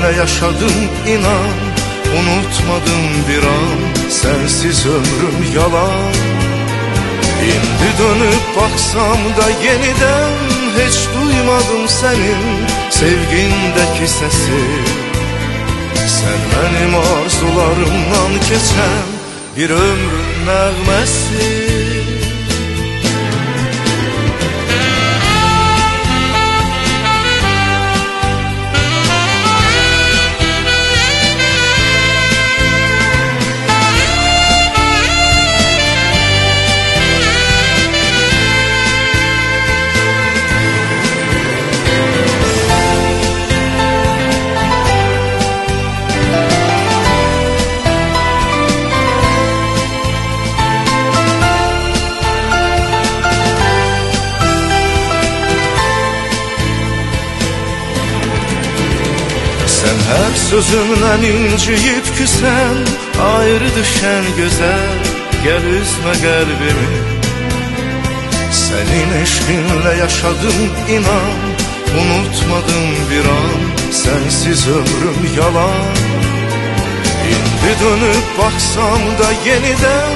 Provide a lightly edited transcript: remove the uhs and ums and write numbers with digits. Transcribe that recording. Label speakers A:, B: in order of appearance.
A: eşkinle yaşadım inan, unutmadım bir an, sensiz ömrüm yalan. Şimdi dönüp baksam da yeniden hiç duymadım senin sevgindeki sesi. Sen benim arzularımdan geçen bir ömrün nəğməsi. Sen her sözümden inciyip küsen, ayrı düşen güzel, gel üzme kalbimi. Senin eşkinle yaşadım inan, unutmadım bir an, sensiz ömrüm yalan. Şimdi dönüp baksam da yeniden